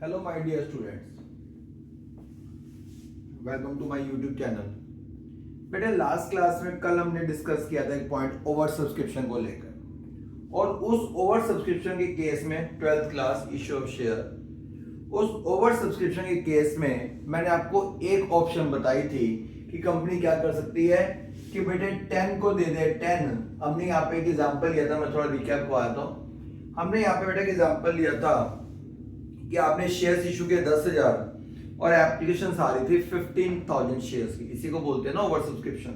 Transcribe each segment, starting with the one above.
Hello my dear students, welcome to my YouTube channel. बेटे last class में कल हमने डिस्कस किया था एक पॉइंट ओवर सब्सक्रिप्शन को लेकर, और उस ओवर सब्सक्रिप्शन के केस में 12th class issue of share, उस ओवर सब्सक्रिप्शन के केस में मैंने आपको एक ऑप्शन बताई थी कि कंपनी क्या कर सकती है कि बेटे 10 को दे दे 10। हमने यहाँ पे एक एग्जांपल लिया था, मैं थोड़ा रिकैप को आता हूँ। हमने यहाँ पे बेटे एक एग्जांपल लिया था कि आपने शेयर्स इशू किए 10,000 और एप्लीकेशन आ रही थी 15,000 शेयर्स की। इसी को बोलते हैं ना ओवर सब्सक्रिप्शन।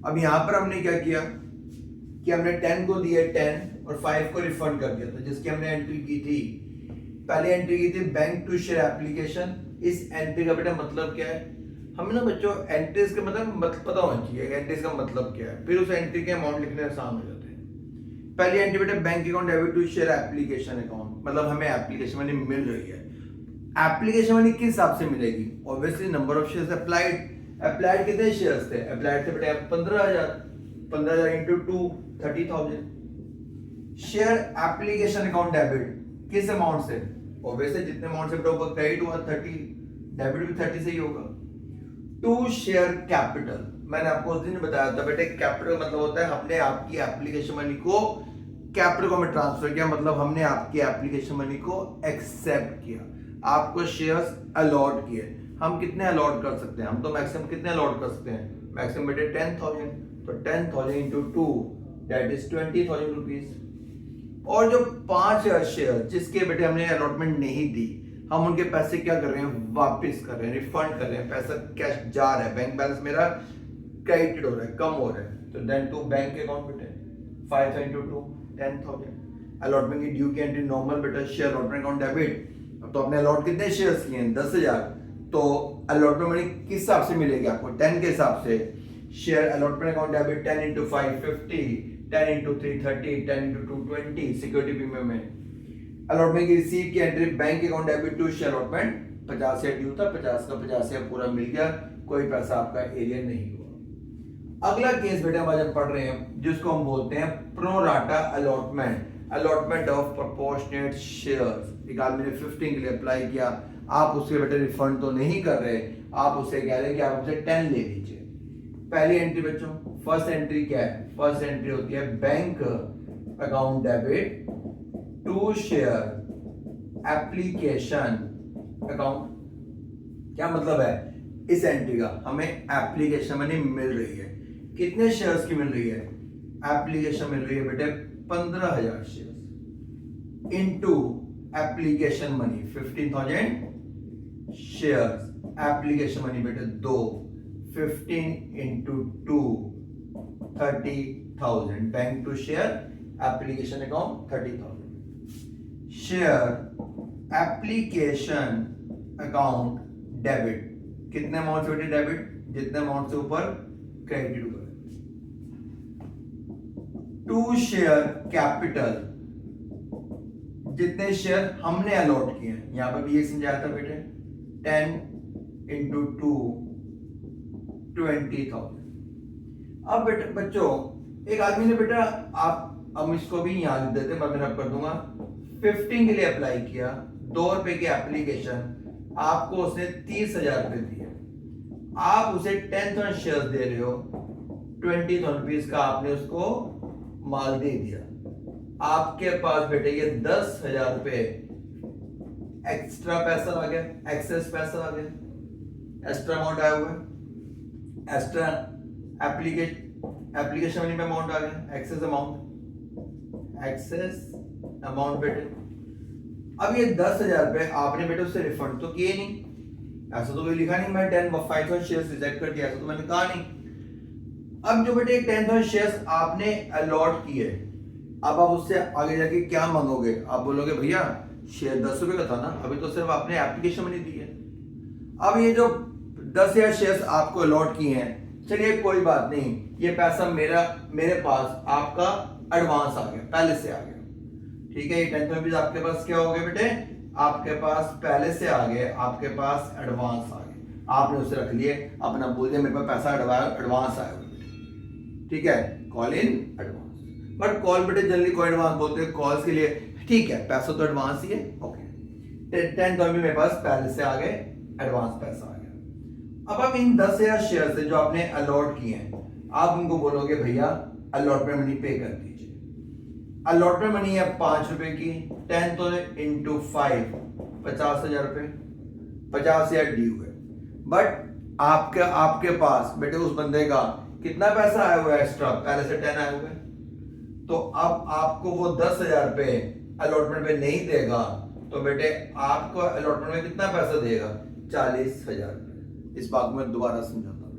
अब यहाँ पर हमने क्या किया कि हमने 10 को दिया 10 और 5 को रिफंड कर दिया था, जिसकी हमने एंट्री की थी। पहले एंट्री की थी बैंक टू शेयर एप्लीकेशन। इस एंट्री का बेटा मतलब क्या है, हमें ना बच्चों एंट्रीज का मतलब पता होना चाहिए एंट्रीज का मतलब क्या है, फिर उस एंट्री के अमाउंट लिखने आसान हो जाते हैं। पहली एंट्री बेटा bank account debit to share application account, मतलब हमें एप्लीकेशन मनी मिल रही है। एप्लीकेशन मनी किस हिसाब से मिलेगी? Obviously number of shares applied कितने शेयर्स थे? अप्लाइड थे बेटा 15,000 into 2 30,000। Share application account debit किस अमाउंट से? ऑब्वियसली जितने अमाउंट से बेटा ऊपर क्रेडिट हुआ 30, डेबिट भी 30 से ही होगा। टू शेयर कैपिटल, मैंने आपको उस दिन बताया था बेटे कैपिटल मतलब होता है हमने आपकी एप्लीकेशन मनी को कैपिटल को में ट्रांसफर किया, मतलब हमने आपकी एप्लीकेशन मनी को एक्सेप्ट किया, आपको शेयर्स अलॉट किए। हम कितने अलॉट कर सकते हैं? हम तो मैक्सिमम कितने अलॉट कर सकते हैं? मैक्सिमम बेटे 10,000, तो 10,000 इंटू 2 दैट इज 20,000 रुपीज। और जो 5,000 शेयर जिसके बेटे हमने अलॉटमेंट नहीं दी, हम उनके पैसे क्या कर रहे हैं? वापस कर रहे हैं, रिफंड कर रहे हैं। पैसा कैश जा रहा है, बैंक बैलेंस मेरा क्रेडिट हो रहा है, कम हो रहा है, तो देन टू बैंक अकाउंट बेटे 5,000 इंटू 2 10,000। अलॉटमेंट की ड्यू की एंट्री नॉर्मल बेटा शेयर अलॉटमेंट अकाउंट डेबिट। तो आपने अलॉट कितने शेयर्स किए हैं? 10,000। तो अलॉटमेंट मनी किस हिसाब से मिलेगी आपको? 10 के हिसाब से। Share allotment account debit 10 into 5 50, 10 into 3 30, 10 into 2 20 security premium में। अलॉटमेंट की रिसीट की entry bank account debit to share allotment 50 due था, 50 का 50 पूरा मिल गया, कोई पैसा आपका एरिया नहीं हुआ। अगला केस बेटा हम आज पढ़ रहे हैं जिसको हम बोलते हैं pro rata allotment of proportionate shares. एक आदमी ने 15 के लिए अप्लाई किया, आप उसके बेटे रिफंड तो नहीं कर रहे, आप उसे कह रहे हैं कि आप उसे 10 ले लीजिए। पहली एंट्री बच्चों, फर्स्ट एंट्री क्या है? फर्स्ट एंट्री होती है bank account debit to share application account. क्या मतलब है इस एंट्री का? हमें एप्लीकेशन मनी मिल रही है, कितने शेयर्स की मिल रही है? एप्लीकेशन मिल रही है बेटे 15,000 shares into application money 15,000 shares, application money बेटे 2 15 into 2 30,000। Bank to share application account 30,000। Share application account debit, कितने अमाउंट से डेबिट? जितने अमाउंट से ऊपर क्रेडिट हुआ। टू शेयर कैपिटल, जितने शेयर हमने अलॉट किए हैं, यहां पर भी ये समझाया था बेटे 10 इंटू 2 20,000। अब बेटे बच्चों एक आदमी ने बेटा आप हम इसको भी यहां लिख देते, मैं मेरा कर दूंगा 15 के लिए अप्लाई किया, 2 रुपए की एप्लीकेशन, आपको उसने 30,000 रुपए दिए, आप उसे 10,000 शेयर्स दे रहे हो, 20,000 रुपीज का आपने उसको माल दे दिया। आपके पास बेटे ये 10,000 रुपए एक्स्ट्रा पैसा आ गया, एक्सेस पैसा आ गया, एक्स्ट्रा अमाउंट आया हुआ है, एक्स्ट्रा एप्लीकेशन मनी में अमाउंट आ गया, एक्सेस अमाउंट बेटे। अब ये 10,000 रुपए आपने बेटे उससे रिफंड तो किए नहीं, ऐसा तो कोई लिखा नहीं मैं 5,000 शेयर्स रिजेक्ट कर दिया, ऐसा तो मैंने कहा नहीं। अब जो बेटे 10,000 शेयर्स आपने अलॉट किए, अब आप उससे आगे जाके क्या मांगोगे? आप बोलोगे भैया शेयर 10 रुपए का था ना, अभी तो सिर्फ आपने एप्लीकेशन मनी दी है। अब ये जो 10,000 शेयर्स आपको अलॉट किए हैं, चलिए कोई बात नहीं, ये पैसा मेरे पास आपका एडवांस आ गया, पहले से आ गया, ठीक है। ये 10,000 रुपीज आपके पास क्या हो गए बेटे? आपके पास पहले से आ गए, आपके पास एडवांस आ गए, आपने उसे रख लिए, अपना बोल दिया मेरे पास पैसा एडवांस आया, ठीक है, call in advance. But call बेटे जल्दी कोई एडवांस बोलते हैं कॉल्स के लिए, ठीक है पैसा तो एडवांस ही है, ओके। 10,000 मेरे पास पहले से आ गए, एडवांस पैसा आ गया। अब आप इन 10,000 शेयर से जो आपने अलॉट किए हैं, आप उनको बोलोगे भैया अलॉटमेंट मनी पे कर दीजिए। अलॉटमेंट मनी है 5 रुपए की, 10 तो इंटू 5 50,000 रुपए, 50,000 ड्यू है। बट आपके पास बेटे उस बंदे का कितना पैसा आया हुआ है एक्स्ट्रा, पहले से 10 आए हुए, तो अब आपको वो 10,000 रुपए अलॉटमेंट में नहीं देगा, तो बेटे आपको अलॉटमेंट में कितना पैसा देगा, 40,000 रुपए। इस बात को मैं दोबारा समझाता हूँ।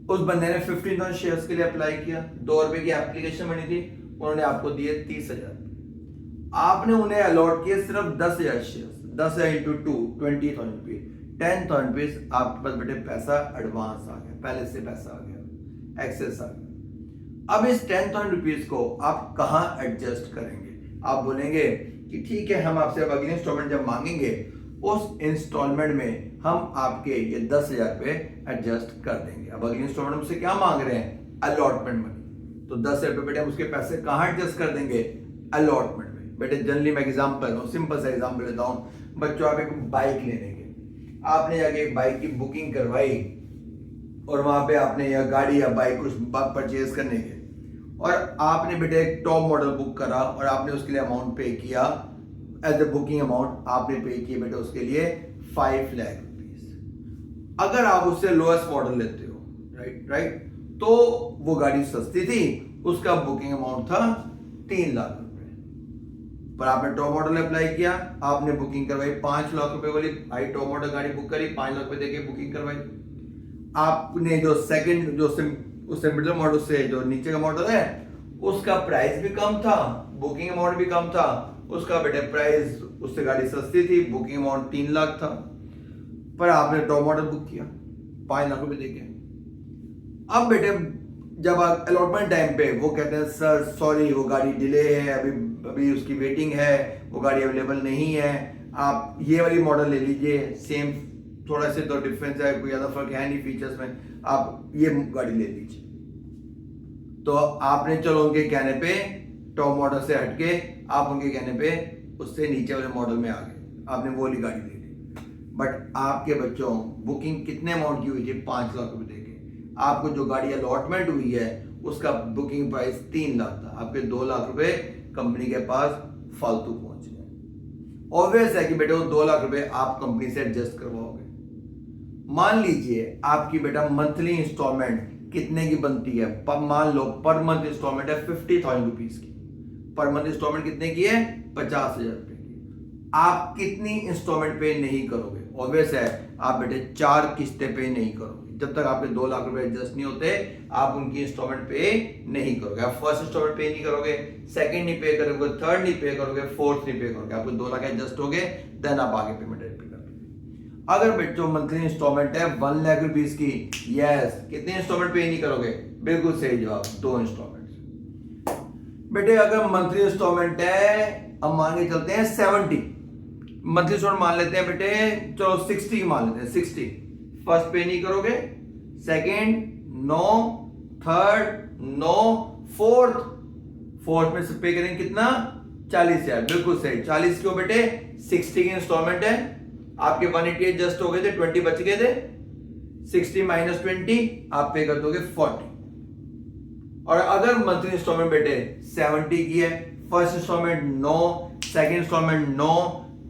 उस बंदे ने 15,000 शेयर्स के लिए अप्लाई किया, 2 रुपए की एप्लीकेशन बनी थी, उन्होंने आपको दिए 30,000। आपने उन्हें अलॉट किए सिर्फ 10,000 शेयर्स, 10,000 इंटू 2 20,000 रुपीज, 10,000 रुपीज आपके पास बेटे पैसा एडवांस आ गया, पहले से पैसा आ गया, एक्सेस आ गया। अब इस 10,000 रुपीज को आप कहां एडजस्ट करेंगे? आप बोलेंगे कि ठीक है, हम आपसे अब अगली इंस्टॉलमेंट जब मांगेंगे उस इंस्टॉलमेंट में हम आपके ये 10,000 रुपए एडजस्ट कर देंगे। अब अगली इंस्टॉलमेंट मुझसे क्या मांग रहे हैं, अलॉटमेंट मनी, तो 10,000 रुपए बेटे हम उसके पैसे कहां एडजस्ट कर देंगे, अलॉटमेंट में। बेटे जनरली मैं एग्जांपल सिंपल सा एग्जांपल लेता हूं। बच्चों आप एक बाइक लेने गए, आपने जाके एक बाइक की बुकिंग करवाई और वहां पे आपने यह गाड़ी या बाइक कुछ परचेज करने गए और आपने बेटे एक टॉप मॉडल बुक करा और आपने उसके लिए अमाउंट पे किया, एज ए बुकिंग अमाउंट आपने पे किया बेटे उसके लिए 5 लाख रुपीस। अगर आप उससे लोएस्ट मॉडल लेते हो, राइट, तो वो गाड़ी सस्ती थी, उसका बुकिंग अमाउंट था 3 लाख रुपए, पर आपने टॉप मॉडल अप्लाई किया, आपने बुकिंग करवाई 5 लाख रुपए वाली, भाई टॉप मॉडल गाड़ी बुक करी, 5 लाख रुपए देके बुकिंग करवाई। आपने जो सेकंड उससे मिडिल मॉडल से जो नीचे का मॉडल है उसका प्राइस भी कम था, बुकिंग अमाउंट भी कम था, उसका बेटे प्राइस उससे गाड़ी सस्ती थी, बुकिंग अमाउंट 3 लाख था, पर आपने टॉप मॉडल बुक किया 5 लाख रुपए देके। अब बेटे जब आप अलॉटमेंट टाइम पे वो कहते हैं सर सॉरी वो गाड़ी डिले है, अभी उसकी वेटिंग है, वो गाड़ी अवेलेबल नहीं है, आप ये वाली मॉडल ले लीजिए, सेम थोड़ा से तो डिफरेंस है, कोई ज्यादा फर्क है नहीं फीचर्स में, आप ये गाड़ी ले लीजिए। तो आपने चलो उनके कहने पे टॉप मॉडल से हटके आप उनके कहने पे उससे नीचे वाले मॉडल में आ गए, आपने वो वाली गाड़ी ले ली। बट आपके बच्चों बुकिंग कितने अमाउंट की हुई थी, 5 लाख रुपए देके। आपको जो गाड़ी अलॉटमेंट हुई है उसका बुकिंग प्राइस 3 लाख था, आपके 2 लाख रुपए कंपनी के पास फालतू पहुंच गए। ऑब्वियस है कि बेटे वो 2 लाख रुपए आप कंपनी से एडजस्ट करवाओगे। मान लीजिए आपकी बेटा मंथली इंस्टॉलमेंट कितने की बनती है, मान लो पर मंथ इंस्टॉलमेंट है 50,000 रुपीज की, पर मंथ इंस्टॉलमेंट कितने की है, 50,000 रुपए की। आप कितनी इंस्टॉलमेंट पे नहीं करोगे? ऑब्वियस है आप बेटे 4 किस्तें पे नहीं करोगे। जब तक आपके 2 लाख रुपए एडजस्ट नहीं होते आप उनकी इंस्टॉलमेंट पे नहीं करोगे। आप फर्स्ट इंस्टॉलमेंट पे नहीं करोगे, सेकंड नहीं पे करोगे, थर्ड नहीं पे करोगे, फोर्थ नहीं पे करोगे। आपको 2 लाख एडजस्ट हो गए, देन आप आगे पेमेंट पे करोगे। अगर बच्चों मंथली इंस्टॉलमेंट है 1 लाख रुपीस की, यस, कितने इंस्टॉलमेंट पे नहीं करोगे? बिल्कुल सही जवाब, 2 इंस्टॉलमेंट। बेटे अगर मंथली इंस्टॉलमेंट है, अब मान के चलते हैं 70 मंथली इंस्टॉलमेंट मान लेते हैं बेटे, चलो 60 की मान लेते हैं, 60 फर्स्ट पे नहीं करोगे, second no, third no, fourth में से पे करेंगे कितना, 40,000। बिल्कुल सही, 40 क्यों बेटे, 60 की इंस्टॉलमेंट है, आपके 180 एडजस्ट हो गए थे, 20 बच गए थे, 60 माइनस 20 आप पे कर दोगे 40। और अगर मंथली इंस्टॉलमेंट बेटे 70 की है, first installment no, second installment no,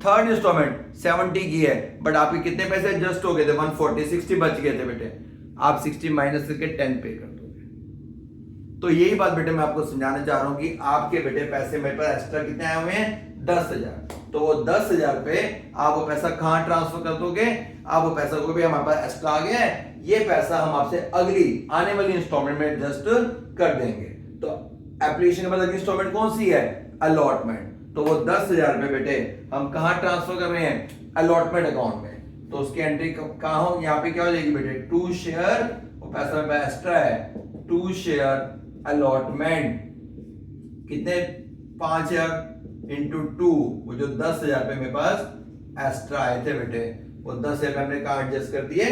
third installment 70 की है, बट आपके कितने पैसे एडजस्ट हो गए थे, 140, 60 बच गए थे बेटे, आप 60 माइनस करके 10 पे कर दोगे। तो यही बात बेटे मैं आपको समझाना चाह रहा हूं कि आपके बेटे पैसे मेरे पास एक्स्ट्रा कितने आए हुए हैं, 10,000। तो वो 10,000 पे आप वो पैसा कहां ट्रांसफर कर दोगे, आप वो पैसा को भी हमारे पास एक्स्ट्रा आ गया है, ये पैसा हम आपसे अगली आने वाली इंस्टॉलमेंट में एडजस्ट कर देंगे। तो एप्लीकेशन के बाद अगली इंस्टॉलमेंट कौन सी है, अलॉटमेंट। तो वो 10,000 रुपए बेटे हम कहां ट्रांसफर कर रहे हैं, अलॉटमेंट अकाउंट में। तो उसकी एंट्री कहां हो, यहाँ पे क्या हो जाएगी बेटे, 2 शेयर, वो पैसा मेरे पास एक्स्ट्रा है, 2 शेयर अलॉटमेंट, कितने, 5,000 इंटू 2, वो जो 10,000 रुपए मेरे पास एक्स्ट्रा आए थे बेटे, वो 10,000 हमने कहां एडजस्ट कर दिए,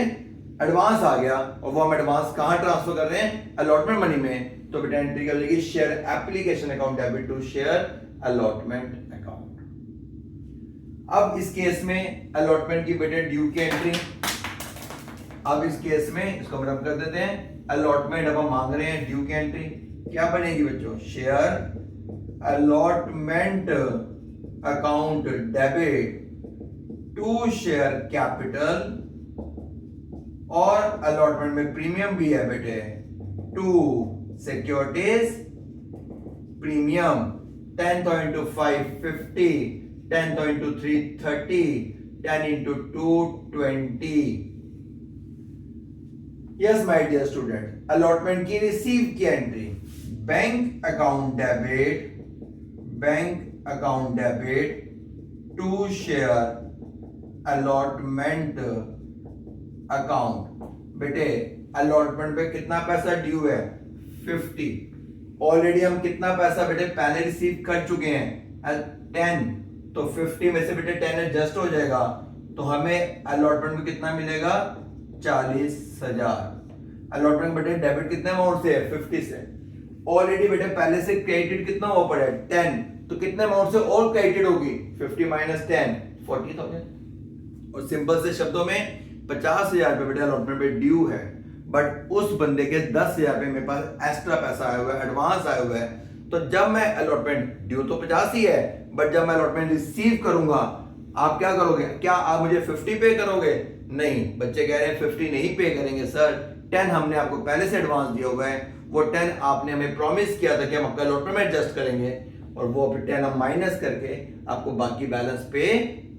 एडवांस आ गया, और वो हम एडवांस कहां ट्रांसफर कर रहे हैं, अलॉटमेंट मनी में। तो बेटा एंट्री कर लेगी share application account debit to share allotment account. अब इस केस में अलॉटमेंट की बेटे ड्यू की एंट्री, अब इस केस में इसको हम रब कर देते हैं अलॉटमेंट, अब हम मांग रहे हैं ड्यू की एंट्री, क्या बनेगी बच्चों, share allotment account debit to share capital, और अलॉटमेंट में प्रीमियम भी है बेटे, to securities premium 10,000 into 5 50, 10,000 into 3 30, 10 into 2 20. Yes my dear student, allotment की रिसीव की entry, bank account debit to share allotment account. बेटे अलॉटमेंट पे कितना पैसा ड्यू है 50, ऑलरेडी हम कितना पैसा बेटे पहले रिसीव कर चुके हैं 10, तो 50 में से बेटे 10 एडजस्ट हो जाएगा, तो हमें अलॉटमेंट में कितना मिलेगा 40,000। अलॉटमेंट बेटे डेबिट कितने अमाउंट से है 50 से, ऑलरेडी बेटे पहले से क्रेडिट कितना हो पड़ा है 10, तो कितने अमाउंट से और क्रेडिट होगी 50 माइनस 10 40,000। और सिंपल से शब्दों में 50,000 रुपए बेटे अलॉटमेंट पे ड्यू है, बट उस बंदे के 10,000 रुपए मेरे पास एक्स्ट्रा पैसा आया हुआ है, एडवांस आया हुआ है, तो जब मैं अलॉटमेंट ड्यू तो 50 ही है, बट जब मैं अलॉटमेंट रिसीव करूंगा आप क्या करोगे, क्या आप मुझे 50 पे करोगे, नहीं, बच्चे कह रहे हैं 50 नहीं पे करेंगे सर, 10 हमने आपको पहले से एडवांस दिया हुआ है, वो 10 आपने हमें प्रॉमिस किया था कि हम आपका अलॉटमेंट में एडजस्ट करेंगे, और वो 10 हम माइनस करके आपको बाकी बैलेंस पे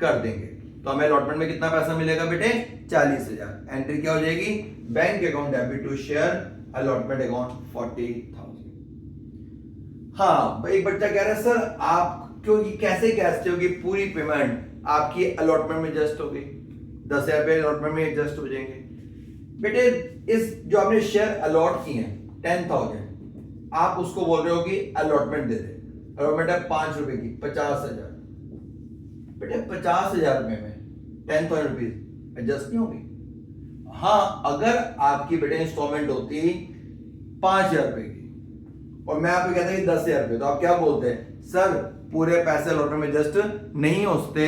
कर देंगे। तो हमें अलॉटमेंट में कितना पैसा मिलेगा बेटे 40,000। एंट्री क्या हो जाएगी, bank account debit to share allotment account 40,000। हाँ भाई, बच्चा कह रहा है सर आप क्यों कैसे कहते हो कि पूरी पेमेंट आपकी अलॉटमेंट में एडजस्ट हो गई, 10,000 रुपए अलॉटमेंट में एडजस्ट हो जाएंगे। बेटे इस जो आपने शेयर अलॉट किए हैं 10,000, आप उसको बोल रहे हो कि अलॉटमेंट दे दे, अलॉटमेंट है 5 रुपए की 50,000, बेटे 50,000 रुपए में 10,000 रुपीज एडजस्ट नहीं होगी। हाँ, अगर आपकी बेटे इंस्टॉलमेंट होती 5,000 रुपए की और मैं आपको कहता हूँ 10,000 रुपए, तो आप क्या बोलते हैं सर पूरे पैसे अलॉटमेंट में एडजस्ट नहीं होते,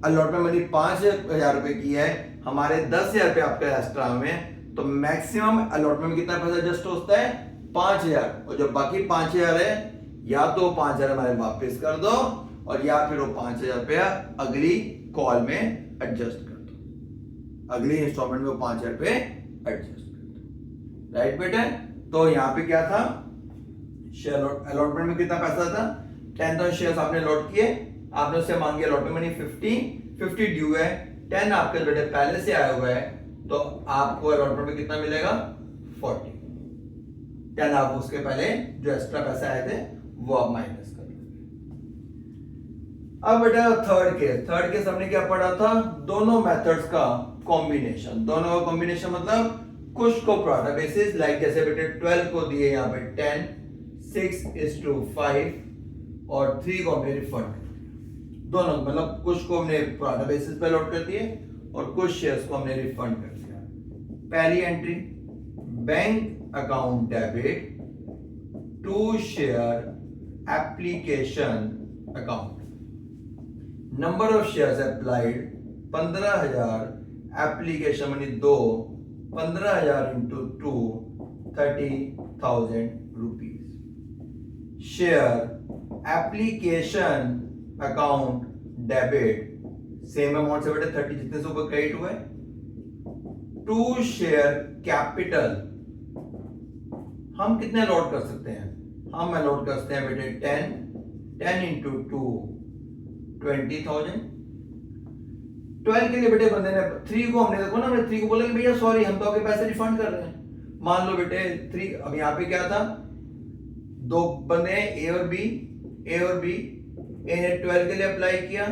अलॉटमेंट मनी 5,000 रुपए की है, हमारे 10,000 रुपए आपका एक्स्ट्रा में, तो मैक्सिमम अलॉटमेंट में कितना पैसा एडजस्ट होता है 5,000, और जो बाकी 5,000 है या तो 5,000 हमारे वापस कर दो, और या फिर वो 5,000 रुपया अगली कॉल में एडजस्ट कर दो, अगली इंस्टॉलमेंट में वो 5,000 रुपए एडजस्ट कर दो। राइट बेटे, तो यहां पे क्या था, शेयर अलॉटमेंट में कितना पैसा था 10,000 शेयर्स आपने अलॉट किए, आपने उससे मांगी अलॉटमेंट मनी 50 ड्यू है, 10 आपके बेटे पहले से आया हुआ है, तो आपको अलॉटमेंट में कितना मिलेगा 40, 10 आप उसके पहले जो एक्स्ट्रा पैसे आए थे वो आप माइनस कर लो। अब बेटा थर्ड केस हमने क्या पढ़ा था, दोनों मेथड्स का कॉम्बिनेशन, दोनों का कॉम्बिनेशन मतलब कुछ को प्रोडक्ट बेसिस, लाइक जैसे बेटे 12 को दिए यहाँ पे 10, 6:5 और 3 को हमने रिफंड, दोनों मतलब कुछ को हमने प्रोडक्ट बेसिस पे अलॉट कर दिए और कुछ शेयर्स को हमने रिफंड कर दिया। पहली entry bank account debit to share application account, number of shares applied 15,000, application money 2, 15,000 into 2 30,000 rupees. Share application account debit same amount से बेटे 30 जितने से ऊपर क्रेडिट हुए, टू शेयर कैपिटल हम कितने अलॉट कर सकते हैं, हम अलॉट कर सकते हैं बेटे 10 इंटू 2 20,000। 12 के लिए बेटे बंदे ने 3 को हमने देखो ना, हमने 3 को बोला कि भैया सॉरी हम तो आपके पैसे रिफंड कर रहे हैं। मान लो बेटे 3, अब यहाँ पे क्या था, दो बंदे हैं ए और बी, ए ने 12 के लिए अप्लाई किया,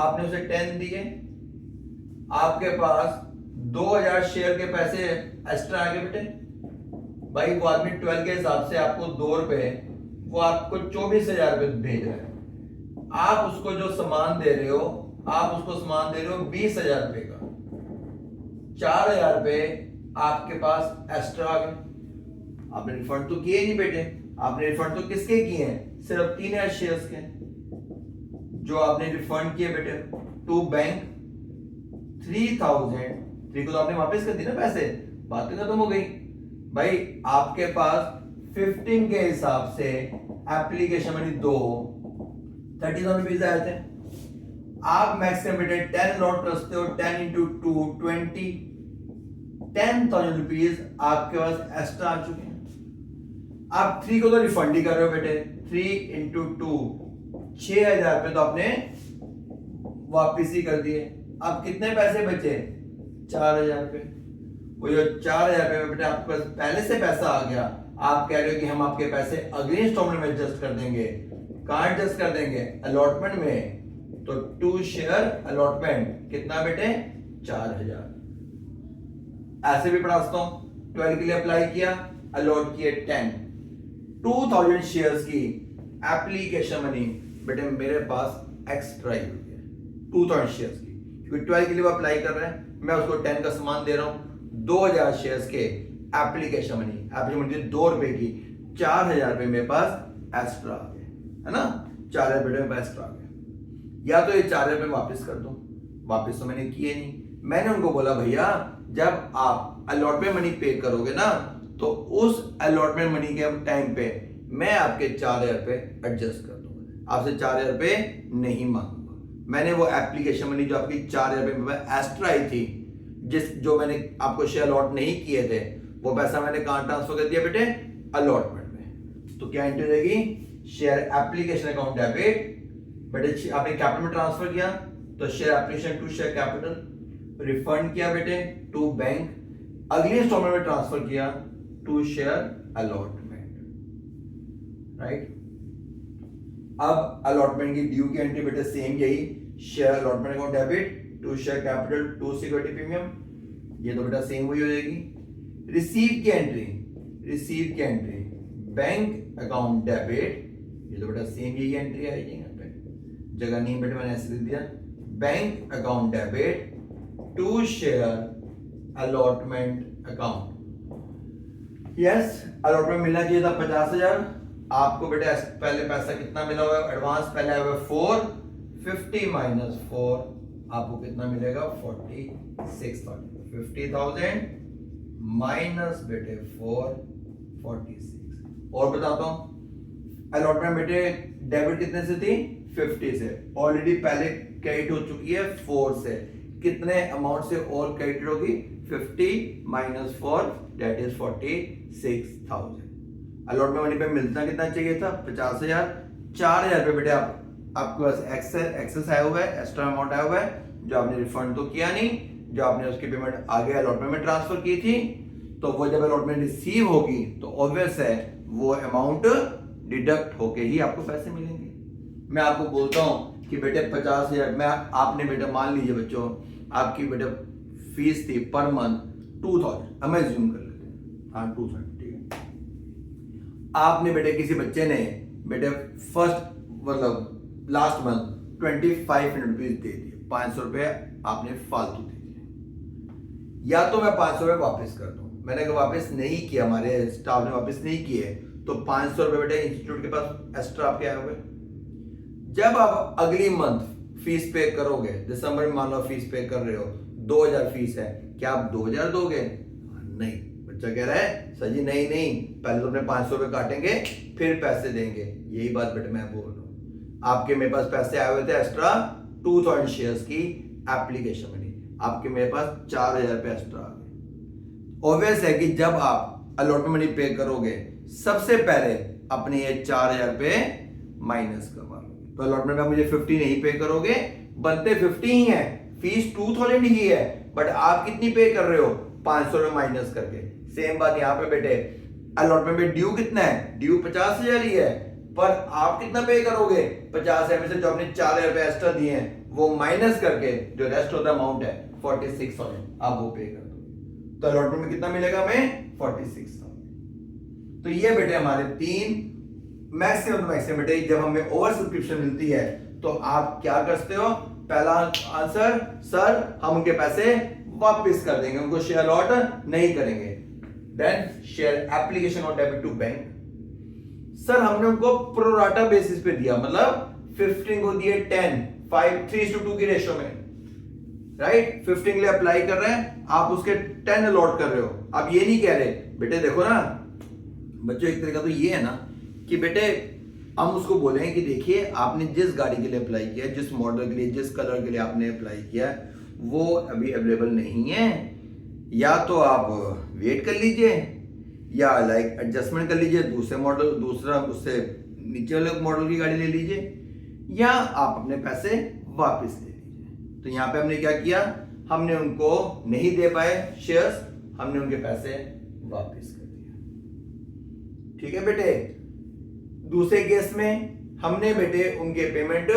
आपने उसे 10 दिए, आपके पास 2,000 शेयर के पैसे एक्स्ट्रा आ गए बेटे। भाई वो आदमी 12 के हिसाब से आपको 2 रुपए, वो आपको 24,000 रुपए भेज रहा है, आप उसको जो सामान दे रहे हो, आप उसको सामान दे रहे हो 20,000 रुपए का, 4,000 रुपए आपके पास एक्स्ट्रा आ गए। आपने रिफंड तो किए नहीं बेटे, आपने रिफंड तो किसके किए हैं, सिर्फ 3,000 शेयर्स के जो आपने रिफंड किए बेटे, टू बैंक 3000, 3 को तो आपने वापस कर दी ना पैसे, बात तो खत्म हो गई भाई। आपके पास 15 के हिसाब से एप्लीकेशन मनी 2 30,000 रुपीज आए थे। आप मैक्सिमम बेटे 10 लॉट रखते हो, 10 इंटू 2 20, 10,000 रुपीज आपके पास एक्स्ट्रा आ चुके हैं। आप 3 को तो रिफंड ही कर रहे हो बेटे, 3 इंटू 2 6,000 रुपए तो आपने वापिस ही कर दिए। अब कितने पैसे बचे? 4,000 रुपए। वो जो 4,000 रुपए में बेटे आपके पास पहले से पैसा आ गया, आप कह रहे हो कि हम आपके पैसे अगले इंस्टॉलमेंट में एडजस्ट कर देंगे। कहां एडजस्ट कर देंगे? अलॉटमेंट में। तो 2 शेयर अलॉटमेंट कितना बेटे? 4,000। ऐसे भी पढ़ा सकता हूं। 12 के लिए अप्लाई किया, अलॉट किए 10, 2,000 शेयर्स की एप्लीकेशन मनी बेटे मेरे पास एक्स्ट्रा ही हो गया 2,000 शेयर्स की, क्योंकि 12 के लिए वो अप्लाई कर रहा है, मैं उसको 10 का सामान दे रहा हूं। 2,000 शेयर्स के एप्लीकेशन मनी 2 रुपए की, 4,000 रुपए मेरे पास एक्स्ट्रा आ गए, है ना। 4,000 रुपए मेरे पास एक्स्ट्रा आ गए। या तो ये 4,000 रुपए वापस कर दो, वापस तो मैंने किए नहीं। मैंने उनको बोला भैया जब आप अलॉटमेंट मनी पे करोगे ना, तो उस अलॉटमेंट मनी के टाइम पे मैं आपके 4,000 रुपए एडजस्ट कर दूंगा, आपसे 4,000 रुपए नहीं मांगूंगा। मैंने वो एप्लीकेशन मनी जो आपकी 4,000 रुपए मेरे पास एक्स्ट्रा आई थी, जो मैंने आपको शेयर अलॉट नहीं किए थे, वो पैसा मैंने कहां ट्रांसफर कर दिया बेटे? अलॉटमेंट में। तो क्या एंट्री रहेगी? शेयर एप्लीकेशन अकाउंट डेबिट बेटे, आपने कैपिटल में ट्रांसफर किया तो share application to share capital, refund किया बेटे टू बैंक, अगले इंस्टॉलमेंट में ट्रांसफर किया टू शेयर अलॉटमेंट, राइट। अब अलॉटमेंट की ड्यू की एंट्री बेटे सेम यही, share allotment account debit to share capital to security premium, ये तो बेटा सेम वही हो जाएगी। रिसीव की एंट्री, रिसीव की एंट्री बैंक अकाउंट डेबिट, ये तो बेटा सेम यही एंट्री आएगी। यहाँ पे जगह नहीं बेटा, मैंने ऐसे लिख दिया, bank account debit to share allotment account. Yes, allotment मिलना चाहिए था 50,000, आपको बेटा पहले पैसा कितना मिला हुआ है? एडवांस पहले आया हुआ है 4, 50 माइनस 4 आपको कितना मिलेगा? 46,000। 50,000 माइनस बेटे 4, 46। और बताता हूं, अलॉटमेंट बेटे डेबिट कितने से थी? 50 से, ऑलरेडी पहले क्रेडिट हो चुकी है 4 से। कितने अमाउंट से और क्रेडिट होगी? 50 minus 4 that is 46,000। Allotment money पे मिलता कितना चाहिए था? 50,000। 4,000 रुपए बेटे आपके पास एक्सेस आया हुआ है, एक्स्ट्रा अमाउंट आया हुआ है, जो आपने रिफंड तो किया नहीं, जो आपने उसकी पेमेंट आगे अलॉटमेंट में ट्रांसफर की थी। तो वो जब अलॉटमेंट रिसीव होगी तो ऑब्वियस है वो अमाउंट डिडक्ट होके ही आपको पैसे मिलेंगे। मैं आपको बोलता हूं कि बेटे 50,000 में आपने बेटा मान लीजिए बच्चों, आपकी बेटा फीस थी पर मंथ 2,000, हम एज्यूम कर लेते हैं, हाँ 2,000, ठीक है। आपने बेटे किसी बच्चे ने बेटे फर्स्ट मतलब लास्ट मंथ 2500 रुपीज दे दिए, 500 रुपए आपने फालतू दे दिए। या तो मैं 500 रुपए वापस कर दूं, मैंने अगर वापस नहीं किया, हमारे स्टाफ ने वापस नहीं किए, तो 500 रुपए बेटे इंस्टीट्यूट के पास एक्स्ट्रा आपके आए हुए। जब आप अगली मंथ फीस पे करोगे, दिसंबर में मान लो फीस पे कर रहे हो, 2,000 फीस है, क्या आप 2,000 दोगे? नहीं। बच्चा कह रहा है सर जी नहीं नहीं, पहले तो अपने 500 रुपए काटेंगे फिर पैसे देंगे। यही बात बेटे मैं बोल रहा हूँ। आपके मेरे पास पैसे आए हुए थे एक्स्ट्रा 2,000 शेयर्स की एप्लीकेशन मनी, आपके मेरे पास 4,000 रुपए एक्स्ट्रा आ गए। ऑब्वियस है कि जब आप अलॉटमेंट मनी पे करोगे, सबसे पहले अपने ये 4,000 रुपए माइनस करवा लोगे। तो अलॉटमेंट में मुझे 50 नहीं पे करोगे, बनते 50 ही है, फीस 2,000 ही है, बट आप कितनी पे कर रहे हो? 500 रुपए माइनस करके। सेम बात यहाँ पे बेटे, अलॉटमेंट में ड्यू कितना है? ड्यू 50,000 ही है, पर आप कितना पे करोगे? 50,000 में से जो आपने 4,000 रुपए एक्स्ट्रा दिए हैं वो माइनस करके जो रेस्ट होता अमाउंट है 46,000 आप वो पे कर दो। तो अलॉटमेंट में कितना मिलेगा हमें? 46,000। तो ये बेटे हमारे 3 मैक्सिमम बेटे, जब हमें ओवर सब्सक्रिप्शन मिलती है तो आप क्या करते हो? पहला आंसर, सर हम उनके पैसे वापस कर देंगे, उनको शेयर अलॉट नहीं करेंगे। देन शेयर एप्लीकेशन और डेबिट टू बैंक, सर हमने उनको प्रोराटा बेसिस पे दिया, मतलब 15 को दिए 10, 5:3:2 की रेशो में, राइट। 15 के लिए अप्लाई कर रहे हैं, आप उसके 10 अलॉट कर रहे हो। आप ये नहीं कह रहे बेटे देखो ना बच्चों, एक तरीका तो ये है ना कि बेटे हम उसको बोले कि देखिए आपने जिस गाड़ी के लिए अप्लाई किया, जिस मॉडल के लिए, जिस कलर के लिए आपने अप्लाई किया वो अभी अवेलेबल नहीं है, या तो आप वेट कर लीजिए या लाइक एडजस्टमेंट कर लीजिए, दूसरे मॉडल, दूसरा उससे नीचे वाले मॉडल की गाड़ी ले लीजिए, या आप अपने पैसे वापस ले लीजिए। तो यहाँ पे हमने क्या किया, हमने उनको नहीं दे पाए शेयर्स, हमने उनके पैसे वापस कर दिया। ठीक है बेटे। दूसरे केस में हमने बेटे उनके पेमेंट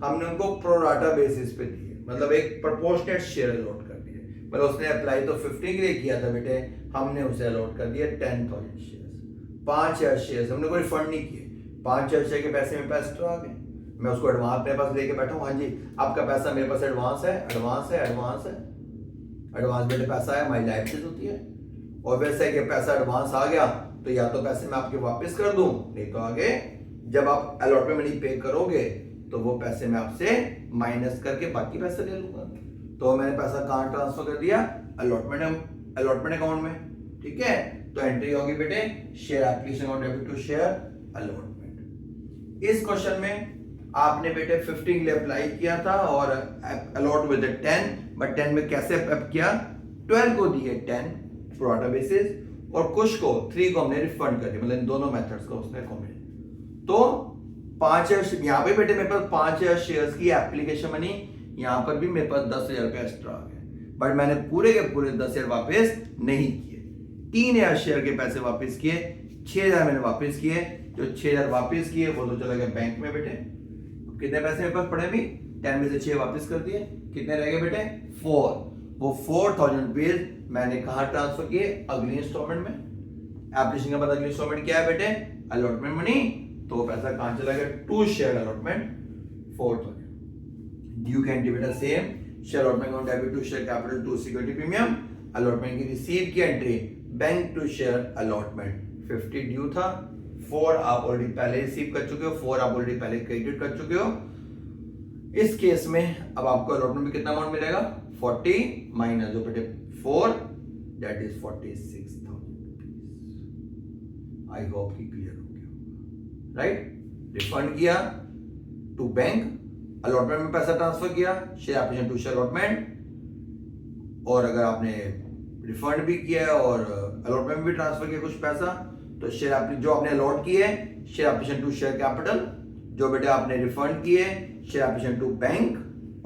हमने उनको प्रोराटा बेसिस पे दिए, मतलब एक प्रोपोर्शनेट शेयर अलॉट कर दिए। मतलब उसने अप्लाई तो 50 के लिए किया था बेटे, हमने उसे अलॉट कर दिया 10,000 शेयर्स, 5,000 शेयर्स। हमने कोई रिफंड नहीं किए, 5,000 शेयर के पैसे मेरे पास एक्स्ट्रा आ गए, मैं उसको एडवांस अपने पास लेके बैठा हूँ। हाँ जी आपका पैसा मेरे पास एडवांस है, एडवांस है, एडवांस है, एडवांस बेटे पैसा है, हमारी लाइबिलिटीज होती है। और वैसे कि पैसा एडवांस आ गया तो या तो पैसे मैं आपके वापस कर दूं, नहीं तो आगे जब आप अलॉटमेंट मनी पे करोगे तो वो पैसे मैं आपसे माइनस करके बाकी पैसे ले लूंगा। तो मैंने पैसा कहां ट्रांसफर कर दिया, अलॉटमेंट अकाउंट में। ठीक है, तो एंट्री होगी बेटे share application account debit to share allotment. इस क्वेश्चन में आपने बेटे 15 के लिए अप्लाई किया था और अलॉट विद 10, बट 10 में कैसे अप किया, 12 को दिए 10 प्रोराटा बेसिस और कुछ को 3 को हमने रिफंड कर दिया, मतलब इन दोनों मेथड्स को उसने कॉम्बिनेट। तो 5,000 यहाँ पे बेटे मेरे पास 5,000 शेयर्स की एप्लीकेशन मनी, यहाँ पर भी मेरे पास 10,000 रुपया एक्स्ट्रा आ गया, बट मैंने पूरे के पूरे 10,000 वापस नहीं किए। 3,000 शेयर के पैसे वापस किए, 6,000 मैंने वापस किए। जो 6,000 वापस किए वो तो चला गया बैंक में बेटे। कितने पैसे मेरे पास पड़े भी, 10 में से 6 वापस कर दिए, कितने रह गए बेटे 4। वो 4,000 रुपीज मैंने कहा ट्रांसफर किए, अगली इंस्टॉलमेंट में। एप्लीकेशन के बाद अगली इंस्टॉलमेंट क्या है बेटे, अलॉटमेंट मनी। तो वो पैसा कहां चला गया, टू शेयर अलॉटमेंट 4,000। ड्यू कैन बेटा same, share allotment account debit to share capital to security premium, allotment की रिसीव की entry bank to share allotment 50 due था, 4 आप ऑलरेडी पहले रिसीव कर चुके हो, 4 आप ऑलरेडी पहले क्रेडिट कर चुके हो। इस केस में अब आपको अलॉटमेंट में कितना अमाउंट मिलेगा, 40 माइनस जो बेटे 4, that is 46,000 rupees. I hope कि क्लियर हो गया, राइट। रिफंड किया टू बैंक, अलॉटमेंट में पैसा ट्रांसफर किया, share application to share allotment, और अगर आपने रिफंड भी किया और अलॉटमेंट में भी ट्रांसफर किया कुछ पैसा, तो शेयर जो आपने अलॉट किए share application to share capital, जो बेटे आपने रिफंड किए शेयर एप्लीकेशन टू बैंक,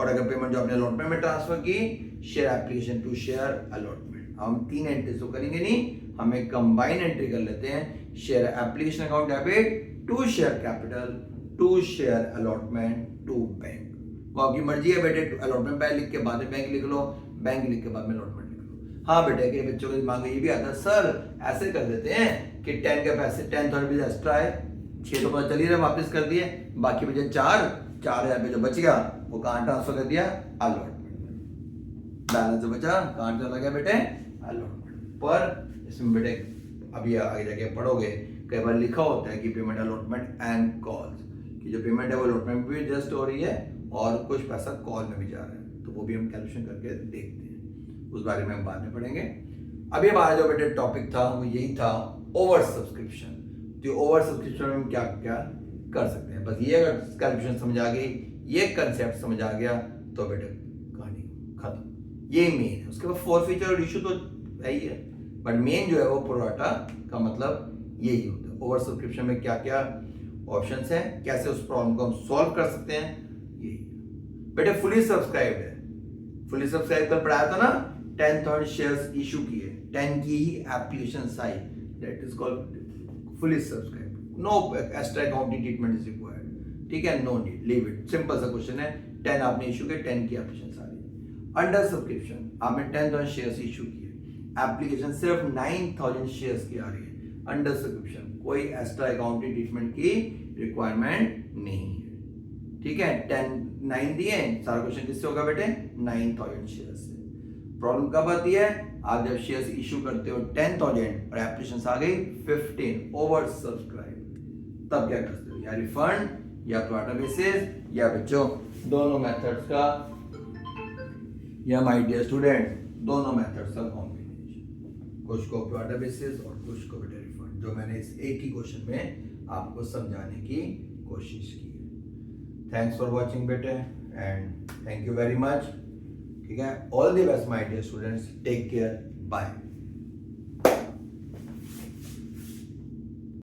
और अगर पेमेंट जो आपने अलॉटमेंट में ट्रांसफर की share application to share allotment. हम 3 एंट्रीज तो करेंगे नहीं, हम एक कंबाइन एंट्री कर लेते हैं, share application account debit to share capital to share allotment to bank. वो आपकी मर्जी है बेटे, अलॉटमेंट पहले लिख के बाद में बैंक लिख लो, बैंक लिख के बाद में अलॉटमेंट लिख लो। हाँ बेटे के बच्चों के दिमाग में ये भी आता है, सर ऐसे कर देते हैं कि 10 के पैसे 10,000 रुपीज एक्स्ट्रा है, 6 तो पता चल ही रहा वापस कर दिए, बाकी बचे 4,000 रुपये जो बच गया वो कहां ट्रांसफर कर दिया, अलॉटमेंट में। बैलेंस जो बचा कहां चला गया बेटे, अलॉटमेंट पर। इसमें बेटे अभी आगे जाके पढ़ोगे, कई बार लिखा होता है कि पेमेंट अलॉटमेंट एंड कॉल्स, कि जो पेमेंट है वो अलॉटमेंट में भी एडजस्ट हो रही है और कुछ पैसा कॉल में भी जा रहा है, तो वो भी हम कैलकुलेशन करके देखते हैं, उस बारे में हम बाद में पढ़ेंगे। अभी हमारा जो बेटे टॉपिक था वो यही था, ओवर सब्सक्रिप्शन। तो ओवर सब्सक्रिप्शन में हम क्या क्या कर सकते हैं, बस ये अगर कैलकुलेशन समझ आ गई, ये कंसेप्ट समझ आ गया तो बेटे कहानी खत्म। ये मेन है, उसके बाद फोरफीचर और इशू तो है ही है, बट मेन जो है वो प्रोराटा का मतलब यही होता है। ओवर सब्सक्रिप्शन में क्या क्या ऑप्शंस हैं, कैसे उस प्रॉब्लम को हम सॉल्व कर सकते हैं, यही बेटे। फुली सब्सक्राइब्ड है, फुली सब्सक्राइब कल पढ़ाया था ना, 10,000 शेयर्स इशू किए, 10 की ही एप्लीकेशन आई, that is called fully subscribe. No extra accounting treatment is required, ठीक है, no need, leave it. Simple सा क्वेश्चन है, 10 आपने इशू किए, 10 की एप्लीकेशन आ रही है। अंडर सब्सक्रिप्शन आपने 10,000 शेयर्स इशू किए, एप्लीकेशन सिर्फ 9,000 शेयर्स की आ रही है। अंडर सब्सक्रिप्शन कोई एक्स्ट्रा अकाउंटिंग ट्रीटमेंट की रिक्वायरमेंट नहीं है, ठीक है। 9 दिए, सारा क्वेश्चन किससे होगा बेटे, 9,000 शेयर्स से। प्रॉब्लम कब आती है, आप जब शेयर्स इशू करते हो 10,000 और एप्लीकेशन आ गई 15, ओवर सब्सक्राइब, तब क्या करते हो, या रिफंड या प्रोराटा बेसिस या बच्चों दोनों मेथड्स का, या माय डियर स्टूडेंट दोनों मेथड्स का कॉम्बिनेशन, कुछ को प्योर बेसिस और कुछ को वेटेरी फंड, जो मैंने इस एक ही क्वेश्चन में आपको समझाने की कोशिश की है। थैंक्स फॉर वॉचिंग बेटे and thank you very much. ठीक है, all the best my dear students, take care, bye.